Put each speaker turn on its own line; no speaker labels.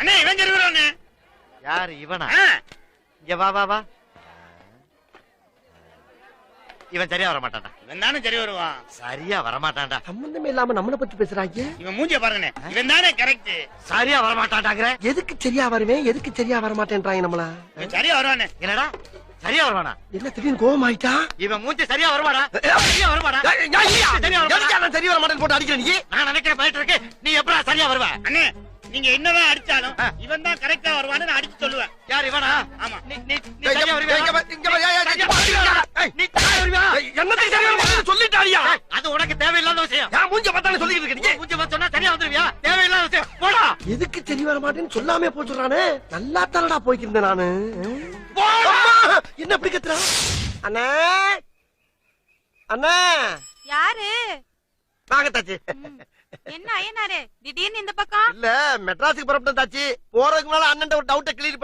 அண்ணே இவன் சரி வருவானே.
யாரு இவனா? இங்க வா வா வா. இவன் சரியா வர மாட்டான்டா.
இவன் தானே சரி வருவான்.
சரியா வர மாட்டான்டா.
சம்பந்தமே இல்லாம நம்மளை பத்தி பேசுறாங்க.
இவன் மூஞ்சிய பாருங்கண்ணே. இவன் தானே கரெக்ட்.
சரியா வர மாட்டான்டாங்கற.
எதுக்கு சரியா வருவேன், எதுக்கு சரியா வர மாட்டேன்றாங்க நம்மள.
இவன் சரியா வருவானே.
என்னடா சரியா வருவானா?
என்ன திடீர்னு கோவம் ஆயிட்டா?
இவன் மூஞ்சி சரியா வருவாடா? சரியா வருவாடா?
சரி வர மாட்டேன்னு போட்டு அடிக்கிற நீ.
நான் நினைக்கிறேன் போயிட்டு இருக்கு. நீ எப்படா சரியா வருவ?
அண்ணே நீங்க என்னதான் அடிச்சாலும் இவன் தான் கரெக்டா வருவான்னு நான் அடிச்சு சொல்லுவேன்.
யார் இவனா?
ஆமா.
நீ சரியா வருவியா? நீ சரியா வருவியா?
என்னத்துக்கு சரியா வர சொல்லிட்டாரியா?
அது உனக்கு தேவையில்லாத விஷயம்.
நான் மூஞ்ச பார்த்தானே சொல்லிட்டு இருக்கீங்க.
மூஞ்சி பார்த்து சொன்னா சரியா வந்துருவியா? தேவையில்லாத விஷயம். போடா.
எதுக்கு சரி வர மாட்டேன்னு சொல்லாமே போச்சுறானே. நல்லா தானடா போய்க்கிருந்தேன் நானு.
போடா.
என்ன அப்படி கத்துறா? அண்ணா அண்ணா
யாரு?
வாங்க தாச்சி.
என்ன ஐயனாரே திடீர்னு இந்த பக்கம்?
இல்ல மெட்ராஸுக்கு புறப்பட்டேன் தாச்சி. போறதுக்கு முன்னால அண்ணன் ஒரு டவுட்ட கிளியர்